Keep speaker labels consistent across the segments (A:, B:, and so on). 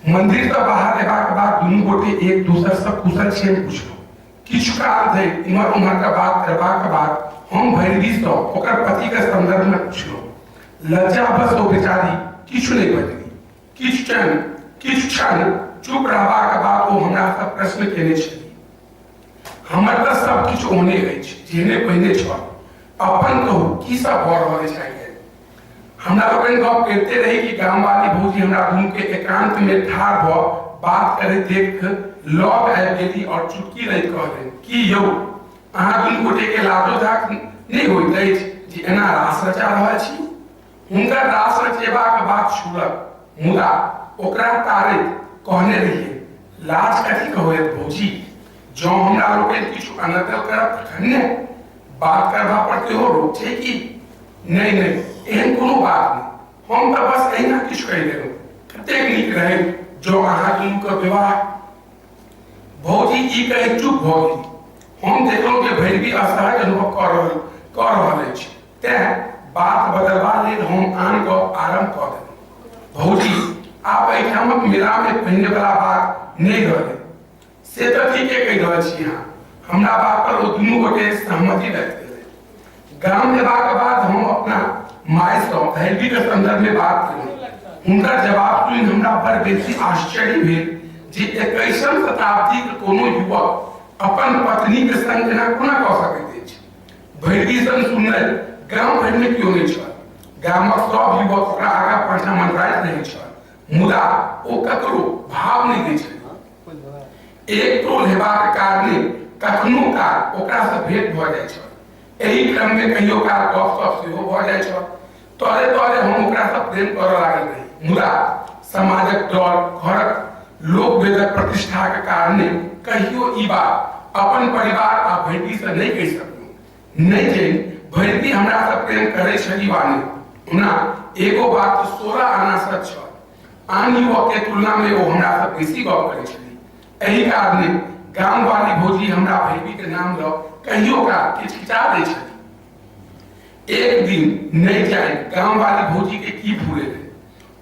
A: मंदिर से बाहर एबाक बाद दुनू गोटे एक दोसर से कुशल छेन पूछलो। किछु काल धरि इमहर उमहर के बात करबाक बाद हम भैरवी से ओकर पति के संदर्भ में पूछलो। लज्जा बस ओ बेचारी किछु नहीं बजली। किछु क्षण चुप रहबाक बाद ओ हमरा से प्रश्न केने छली। हमर तऽ सब किछु ओहने अछि जेहने पहिने छल। अपन कहू की सब भऽ रहल छै? हमरा लोगन गप करते रही कि गांव वाली भौजी हमरा दुनू के एकांत में ठाढ़ भ बात करे देख लग आबि गेली और चुटकी रही कहलनि कि यौ अहाँ दुनू गोटे के लाजो झाक नहीं होइत अछि जे एना रास रचा रहल छी। हुनकर रास रचेबाक बात छूलक मुदा ओकरा तारैत कहने रहिए लाज कथी कहैत भौजी, जँ हमरा लोगन किछु अनर्गल करब तखन ने बात करबा पर केहो रोक छै कि? नहीं एहन कोनो बात नहीं, हम तो बस अहिना किछु कहि देलहुँ। कतेक नीक रहै जो अहाँ दुनू के विवाह। भौजी ई कहि चुप भऽ गेली। हम देखलहुँ जे भैरवी असहज अनुभव कऽ रहल अछि, तेँ बात बदलबा लेल हम आन गप आरंभ कऽ देलहुँ। भौजी आब एहिठामक मेला में पहिने वाला बात नहीं रहलै। से तऽ ठीके कहि रहल छी अहाँ। हमरा बात पर ओ दुनू गोटे सहमति व्यक्त केलनि। गाम एबाक बाद हम अपना माय से भैरवी के संदर्भ में बात केलहुँ। हुनकर जवाब सुनि हमरा बड़ बेसी आश्चर्य भेल जे 21वीं शताब्दी के कोनो युवक अपन पत्नी के संग एना कोना कऽ सकैत अछि। भैरवी सन सुननाइ गाम भरि में क्यों नहीं छल। गामक सब युवक ओकरा आगाँ पाछाँ मंडराइत रहै छल, मुदा ओ ककरो भाव नहीं दै छल। एक टोल हेबाक कारणे कखनो काल ओकरा से भेंट भऽ जाइ छल। एही क्रम में कहियो काल गपशप सेहो भऽ जाइ छल। तोरे हम ओकरा से प्रेम करऽ लागल रही, मुदा समाजक डर, घरक लोक वेदक प्रतिष्ठा के कारणे कहियो ई बात अपन परिवार आ भैरवी से नहीं कहि सकलहुँ। नहीं जे भैरवी हमरा से प्रेम करै छली वा नहीं। ओना एगो बात 16 आना सच छल, आन युवक के तुलना में ओ हमरा से बेसी गप करै छली। एही कारणे गांव वाली भौजी हमरा भैरवी के नाम लऽ कहियो काल किचकिचा दै छली। एक दिन नहीं जाए गांव वाली भौजी के की भूले रहे।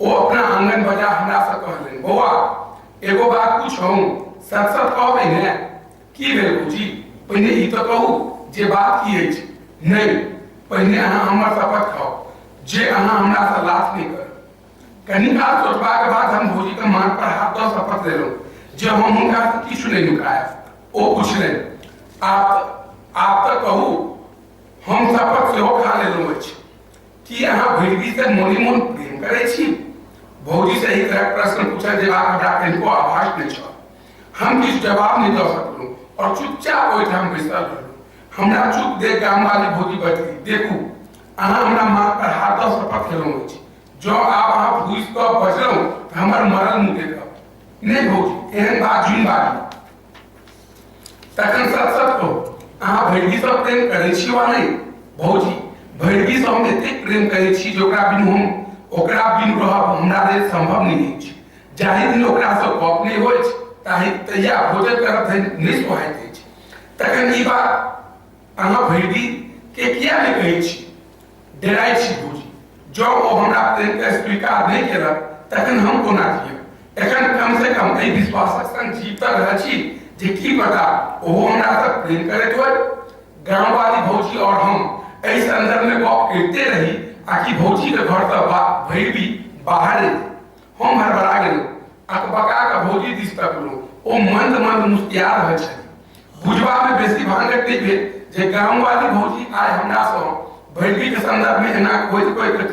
A: वो अपना आंगन बजा हमरा से कहलनि, बौआ एगो बात पूछूं, सच कहबै ने? की भेल भौजी, पहिने ई तो कहू जे बात की अछि। नहीं, पहिने अहाँ हमर शपथ खाओ जे अहाँ हमरा से लाथ नहीं करब। कनि काल सोचबाक बाद हम भौजी के माथ पर हाथ दऽ शपथ लेलहुँ जे हम हुनका से किछु नहीं नुकायब। ओ पुछलनि, आप तऽ कहू। हम शपथ सेहो खा लेलहुँ अछि। कि अहाँ भैरवी से मोनी मोन प्रेम करै छी? भौजी से एही तरह प्रश्न पूछल जेबाक हमरा कनिको आभास नहीं छल। हम किछु जवाब नहीं दऽ सकलहुँ और चुपचाप ओहिठाम बैसल रहलहुँ। हमरा चुप देख गाम वाली भौजी बजली, देखू अहाँ हमरा माथ पर हाथ दऽ शपथ खेलहुँ अछि। जँ आब अहाँ भूसि कऽ बजलहुँ तऽ हमर मरल मुँह देखब। नहीं भौजी एहन बात झुनि बाजू। तखन सच कहू, अहाँ भैरवी से प्रेम करै छी वा नहीं? भौजी भैरवी से हम एतेक प्रेम करै छी जे ओकरा बिनु रहब हमरा लेल संभव नहीं अछि। जाहि दिन ओकरा से गप नहीं होइत तहिया भोजन करब नहीं सोहाइत अछि। तखन ई बात अहाँ भैरवी के किया नहीं कहै छी? डराइ छी भौजी। जँ ओ हमरा प्रेम के स्वीकार नहीं केलक तखन हम कोना जियब? एखन कम से कम एहि विश्वासक संग जीवित रहै छी जे की पता ओहो हमरा से प्रेम करैत होय। गाँव वाली भौजी और हम एहि संदर्भ में गप करते रही आकि भौजी के घर से भैरवी बाहर हम हड़बड़ा गेलहुँ। अकबका के भौजी दिस तकलहुँ। ओ मंद मुस्किया रहल छली। बुझबा में बेसी भांगत नहीं भेल जे गाँव वाली भौजी आइ हमरा से भैरवी के संदर्भ में एना कोई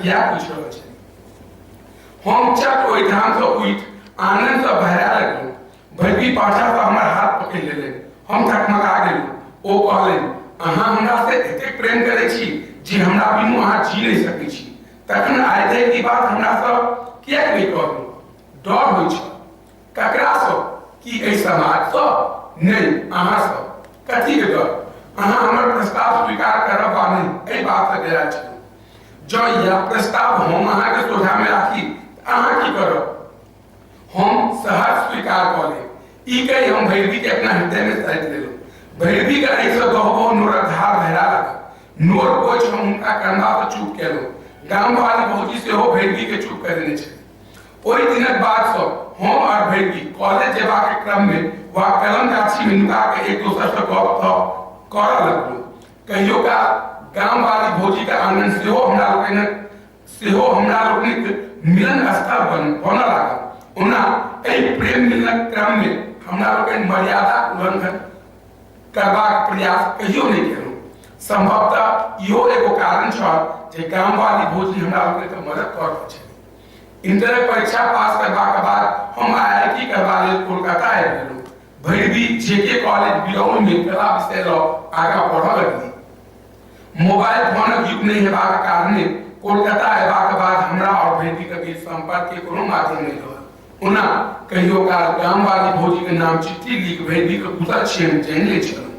A: किया पूछ रहल छली। हम चट ओहिठाम से उठि आनंद से भरा लगलहुँ। भैरवी पाछा से हमर हाथ पकड़ि लेलनि। हम थकमका गेलहुँ। ओ कहलनि, अहाँ हमरा से एतेक प्रेम करै छी जे हमरा बिनु अहाँ जी नहीं सकै छी। तखन आइ धरि ई बात हमरा से किएक नहीं कहलहुँ? डर होइ छल। ककरा से? कि एहि समाज से? नहीं, अहाँ से। कथी के डर? अहाँ हमर प्रस्ताव स्वीकार करब वा नहीं, एहि बात से डराइ छलहुँ। जँ यह प्रस्ताव हम अहाँ के सोझा में राखी अहाँ की करब? हम सहज स्वीकार कऽ लेब। ई कहि हम भैरवी के अपना हृदय में सैत लेलहुँ। भैरवी के एहि से गहगह नोरक धार बहरा लागल। नोर पोछि हम हुनका कंधा से चुप केलहुँ। गाम वाली भौजी सेहो भैरवी के चुप करेने छली। ओहि दिनक बाद से हम और क्रम में वह कलम गाछी में नुका के एक दूसरे से गप कर लगलो। कहियो का गांव वाली भौजी का आंगन से हो हमरा लोग मिलन स्थल बन लागल। ओना एहि प्रेम मिलन क्रम में हमरा लोग मर्यादा उल्लंघन करबाक प्रयास कहियो नहीं केलहुँ। संभवतः इहो एगो कारण छल जे गांव वाली भौजी हमरा लोग के मदद कर रहल छै। इंटर परीक्षा पास करबाक बाद हम IIT करबा लेल कोलकाता आबि गेलहुँ। भैरवी JK कॉलेज बिरौल में कला विषय ल आगाँ पढ़ऽ लगली। मोबाइल फोनक युग नहीं हेबाक कारणे कोलकाता अयबाक बाद हमरा और भैरवी के बीच संपर्क के कोनो माध्यम नहीं रहल। ओना कहियो काल गांव वाली भौजी के नाम चिट्ठी लिख भैरवी के कुशल क्षेम जानि लै छलहुँ।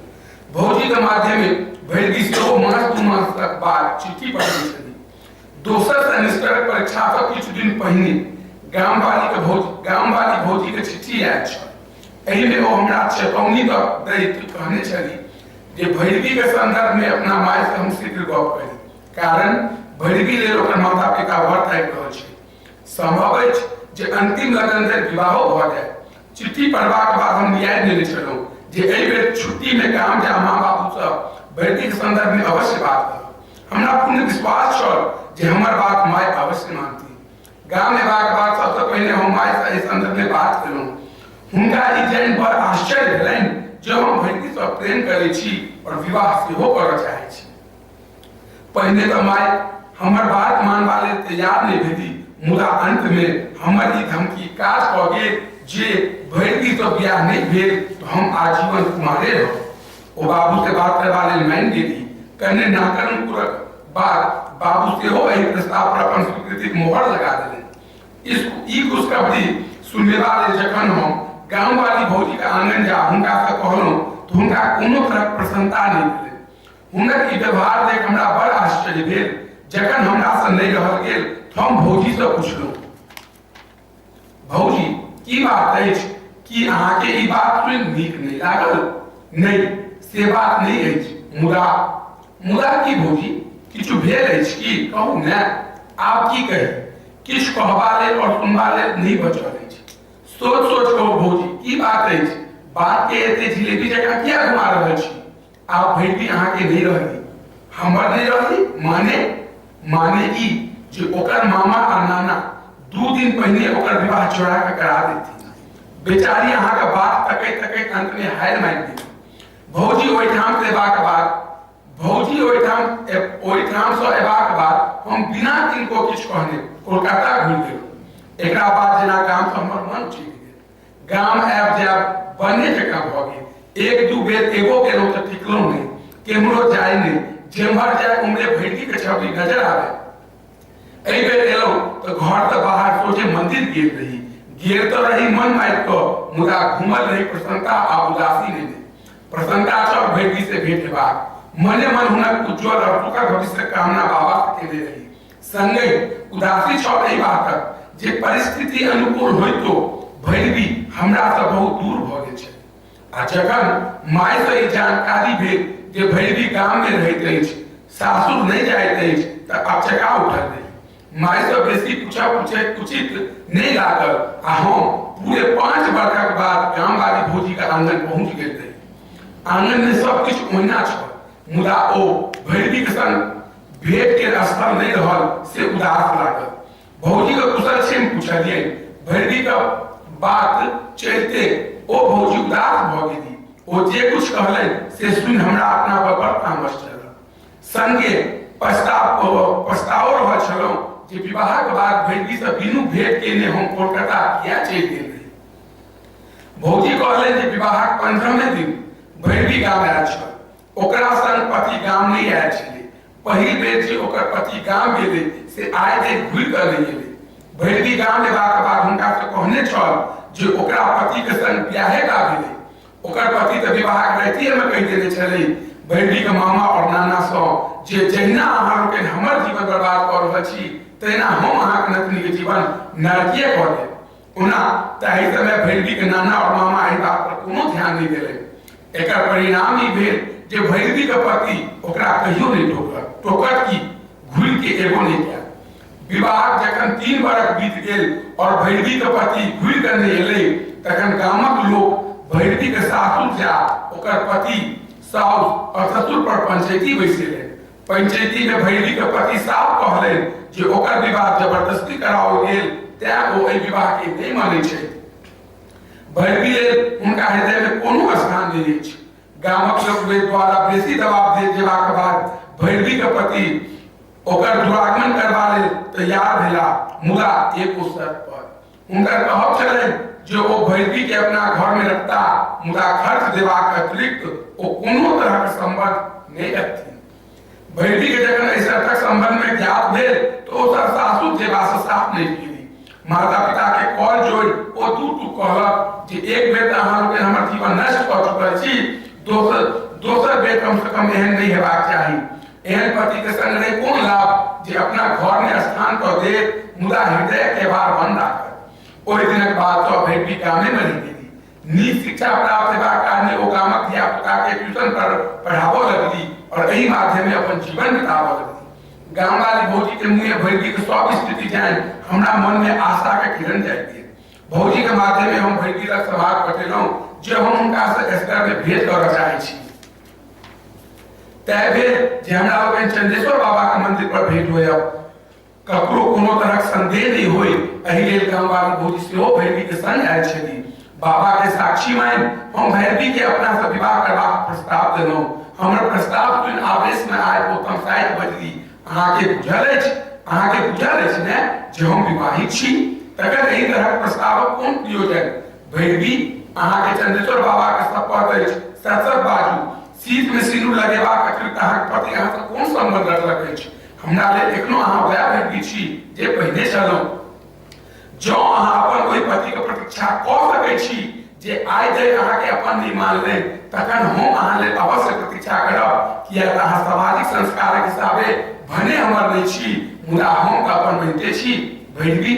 A: भौजी के माध्यमे भैरवी सेहो मास 2 मास तक बाद चिट्ठी पढ़ै छली। दोसर सेमेस्टर परीक्षा से कुछ दिन पहिने गांव वाली भौजी के चिट्ठी आयल छल। एहि में ओ हमरा चेतौनी दैत कहने छली जे भैरवी के संदर्भ में अपना माय से हम शीघ्र गप करी, कारण भैरवी लेल ओकर माता पिता व्रत आबि रहल छै। संभव अछि जे अंतिम लगन धरि विवाहो भऽ जाय। चिट्ठी पढ़बाक बाद हम न्याय देने छलहुँ जे एहि बेर छुट्टी में गाम जा माँ बाबू से भैरवी के संदर्भ में अवश्य बात करब। हमरा पूर्ण विश्वास छल जे हमर बात माय अवश्य मानती। गाम एबाक बाद सबसे पहिने हम माय से एहि संदर्भ में बात केलहुँ। हुनका ई जानि बड़ आश्चर्य भेलनि जे हम भैरवी से प्रेम करै छी और विवाह सेहो करऽ चाहै छी। पहिने तऽ माय हमर बात मानबा लेल तैयार नहीं भेली, मुदा अंत में हमर ई धमकी काज कऽ गेल जे भैरवी से बियाह नहीं भेल तो हम आजीवन कुमारे रहब। ओ बाबू से बात करबा लेल मानि गेली। कने नाकरणपुरक बाद बाबू सेहो एहि प्रस्ताव पर अपन स्वीकृतिक मोहर लगा देलनि। ई खुशखबरी सुनबा लेल जखन हम गांव वाली भौजी के आंगन जा हुनका से कहलहुँ तो हुनका कोनो तरहक प्रसन्नता नहीं भेलै। हुनक ई व्यवहार देख हमरा बड़ आश्चर्य भेल। जखन हमरा से नहीं रहल गेल तो हम भौजी से पुछलहुँ, भौजी की बात अछि, कि अहाँके ई बात सुनि नीक नहीं लागल? नहीं, से बात नहीं अछि। मुदा की भौजी, किछु भेल अछि कि? कहू ने, आब की कही? किछु कहबा लेल और सुनबा लेल नहीं बचल अछि। सोच कहू भौजी, की बात अछि? बात के एते जिलेबी जकाँ किया घुमा रहल छी? आब भैरवी अहाँके नहीं रहली, हमर नहीं रहली। माने ई जे ओकर मामा और नाना 2 दिन पहिने ओकर विवाह चोरा के करा देथिन। बेचारी अहाँके बात तकैत अंत में हारि मारि गेली। भौजी ओहिठाम से एबाक बाद हम बिना किनको किछु कहने कोलकाता घुरि गेलहुँ। एकरा बाद जेना गाम से हमर मन उठि गेल। गाम आबि जायब बने जकाँ भऽ गेल। 1-2 बेर एबो केलहुँ तऽ टिकलहुँ नहीं, केम्हरो जाय नहीं। जेम्हर जाय उम्हरे भैरवी के छवि नजर आवे। एहि बेर एलहुँ तऽ घर से बाहर सोचे मंदिर गेल रही। गेल तो रही मन मारि कऽ, मुदा घूमल रही प्रसन्नता आ उदासी नहीं। प्रसन्नता छल भैरवी से भेंट हेबाक। मने मन हुनक उज्ज्वल और सुखद भविष्य कामना बाबा से केने रही। संगे उदासी छल एहि बातक जे परिस्थिति अनुकूल होइतो भैरवी हमरा से बहुत दूर भऽ गेल छै। आ जखन माय से ई जानकारी भेल जे भैरवी गाम में रहैत अछि, सासुर नहीं जाइत अछि, तऽ अपचका उठल रही। माय से बेसी पूछब उचित नहीं लागल आ हम पूरे 5 वर्षक बाद गाम वाली भौजी के आंगन पहुंच गेल रही। आंगन में सब किछु ओहिना छल, मुदा ओ भैरवी के संग भेंट के स्थल नहीं रहल से उदास लागल। भौजी के कुशल क्षेम पूछलियै। भैरवी का बात चलते ओ भौजी उदास भऽ गेली। ओ जे कुछ कहलनि से सुनि हमरा अपना पर बड़ तामस चढ़ल। संगे पछताओ रहल छलहुँ जे विवाह के बाद भैरवी से बिनु भेंट केने हम कोलकाता किया चलि गेल रही। भौजी कहलनि जे विवाहक 15वें दिन भैरवी गाम आयल छल। ओकरा संग पति गाम नहीं आयल छलै। पहिल बेर जे ओकर पति गाम गेलै से आइ धरि घुरि कऽ नहीं एलै। भैरवी गाम एबाक बाद हुनका से कहने छल जे ओकरा पति के संग बियाहे गा भेलै। ओकर पति तऽ विवाहक रातिये में कहि देने छलै भैरवी के मामा और नाना सँ जे जहिना अहाँ लोकनि हमर जीवन बर्बाद कऽ रहल छी तहिना हम अहाँके नतनी के जीवन नरकीय कऽ देब। ओना ताहि समय भैरवी के नाना और मामा एहि बात पर कोनो ध्यान नहीं देलनि। एकर परिणाम ई भेल जे भैरवी के पति ओकरा कहियो नहीं टोकत की घुरि के एगो नहीं किया। विवाह जखन 3 बरख बीत गेल और भैरवी के पति घुरि के नहीं एलै तखन गामक लोक भैरवी के सासुर जा ओकर पति साउस और ससुर पर पंचायती बैसेले। पंचायती में भैरवी के पति साफ कहले जे ओकर विवाह जबरदस्ती कराओल गेल, तै ओ एहि विवाह के नहीं माने छै। भैरवी लेल उनका हृदय में कोनो स्थान नहीं अछि। गामक लोक द्वारा बेसी दबाव दे जेबाक बाद भैरवी के पति ओकर दुरागमन करबा लेल तैयार भेला, मुदा एक शर्त पर। उनकर कहब छलनि जे ओ भैरवी के अपना घर में रखता, मुदा खर्च देबाक अतिरिक्त ओ कोनो तरह के संबंध नहीं रखती। भैरवी के जखन एहि शर्तक संबंध में ज्ञात भेल तो ओ सासुर जेबा से साफ नहीं केली। माता पिता के कॉल जोड़ ओ दू कहलक जे एक बेर अहाँ लोग हमर जीवन नष्ट कर चुकल छी, दोसर बेर कम से कम एहन नहीं हेबाक चाही। एहन पति के संग नहीं कोन लाभ जे अपना घर में स्थान तो दे, मुदा हृदय के भार बंद राखत। ओहि दिनक बाद तो भैरवी गामे में रहि गेली। नीक शिक्षा प्राप्त हेबाक कारणे ओ गामक धिया पुता के ट्यूशन पर पढ़ाबो लगली और एहि माध्यम में अपन जीवन बिताबो लगली। गांव वाली भौजी के मुँह भैरवी के सब स्थिति जान हमरा मन में आशा के किरण जाइए। भौजी के माध्यम में हम भैरवी लग समाज बतेलौं जे हम उनका से एस्कर में भेंट करऽ चाहै छी। तै भेल जे हमरा लोगन चंदेश्वर बाबा के मंदिर पर भेंट होयब, ककरो कोनो तरह संदेह नहीं होय। एहि लेल गांव वाली भौजी सेहो भैरवी के संग आयल छली। बाबा के साक्षी मान हम भैरवी के अपना से विवाह करबाक प्रस्ताव देलौं। हमर प्रस्ताव सुनि आवेश में आय ओ तमसाइत बजली, अहाँ के बुझल अछि ने जे हम विवाहित छी, तकर एहि तरह प्रस्तावक कोन प्रयोजन। भैरवी अहाँ के चंदेश्वर बाबा के शपथ अछि, सच बाजू, शीत में सिंदूर लगेबाक अतिरिक्त अहाँ के पति अहाँ से कोन संबंध रखलक अछि। हमरा लेल एखनो अहाँ वएह भैरवी छी जे पहिने छलौं। जो अहाँ अपन ओहि पति के प्रतीक्षा कऽ सकै छी जे आइ जे अहाँ के अपन नहीं मानले, तखन हम अहाँ लेल अवश्य प्रतीक्षा करब, किया अहाँ सामाजिक संस्कारक हिसाबे भने हमर नहीं छी, मुदा हम अपन बनिते छी। भैरवी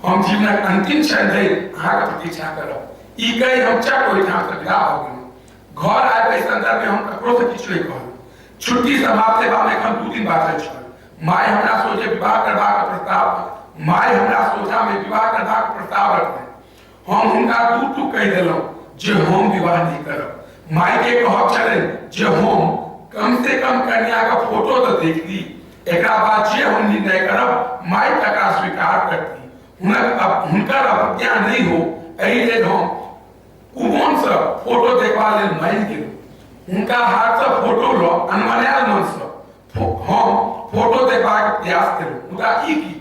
A: हम जीवनक अंतिम क्षण धरि अहाँ के प्रतीक्षा करब। ई कहि हम चट ओहिठाम से विदा भ गेलहुँ। घर आबि संदर्भ में हम ककरो से किछु नहीं कहलहुँ। छुट्टी समाप्त हेबा में एखन 2 दिन बाँचल छल। माय हमरा सोझे विवाह करबाक प्रस्ताव रखलनि। हम हुनका दू कहि देलहुँ जे हम विवाह नहीं करब। माय के कहब छलनि जे हम कम से कम कन्या का फोटो तो देख ली, एकरा बाद जे हम निर्णय करब माय तकरा स्वीकार करती। हुनकर अवज्ञा नहीं हो, एहि लेल हम उबन से फोटो देखबा लेल मान गेलहुँ। हुनका हाथ से फोटो लो अनमनायल मन से हम फोटो देखबाक प्रयास केलहुँ, मुदा ई की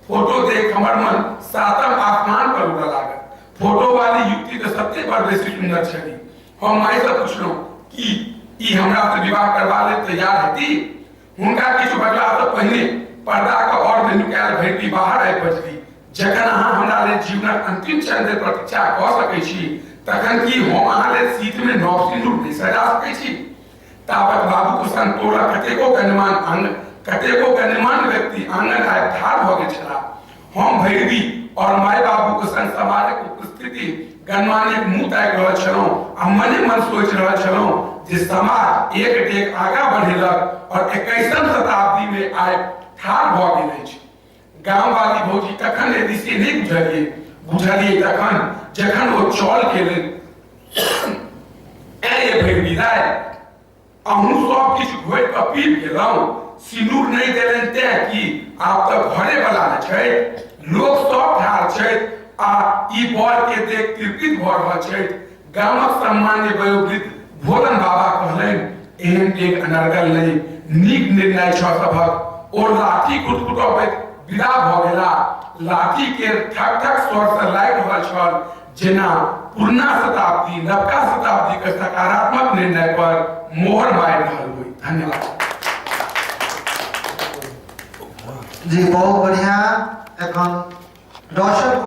A: फोटो देख हमर मन सातम आसमान पर उड़ऽ लागल। फोटो वाली युक्ति तो सत्य पर बेसी सुंदर छली। हम माय से पुछलहुँ कि ई हमरा से विवाह करबा लेल तैयार हेती। हुनका किछु बजला से पहिने पर्दा के और में नुकायल भैरवी बाहर आबि बजली, जखन अहाँ हमरा लेल जीवनक अंतिम क्षण धरि प्रतीक्षा कऽ सकै छी, तखन की हम अहाँ लेल शीत में नव सिंदूर नहीं सजा सकै छी। तावत बाबू के संग टोलक कतेको गण्यमान्य व्यक्ति आंगन आबि ठाढ़ भऽ गेल छलाह। हम भैरवी और माय बाबू के संग समाजक उपस्थिति गणमान्य मुँह ताकि रहल छलहुँ आ मने मन सोचि रहल छलहुँ जे समाज एक डेग आगाँ बढ़ेलक और 21वीं शताब्दी में आबि ठाढ़ भऽ गेल अछि। गाँव वाली भौजी तखन यदि से नहीं बुझलियै तखन जखन ओ चल गेलै, ए भैरवी दाइ, अहूँ सब किछु घोरि कऽ पीब गेलहुँ, सिंदूर नहीं देलनि तैं कि आब तऽ घरे वाला न छै, लोक सब ठाढ़ छथि आ ई बर के देख तृप्त भऽ रहल छथि। गामक सम्मान्य वयोवृद्ध भोलन बाबा कहलनि, एहन एक अनर्गल नहीं, नीक निर्णय छ सभक। ओ लाठी कुटकुटबैत विदा भऽ गेला। लाठी के ठक ठक स्वर से लागि रहल छल, जेना पुरना शताब्दी नवका शताब्दी के सकारात्मक निर्णय पर मोहर मारि रहल होई। धन्यवाद
B: जी, बहुत बढ़िया। एखन दर्शक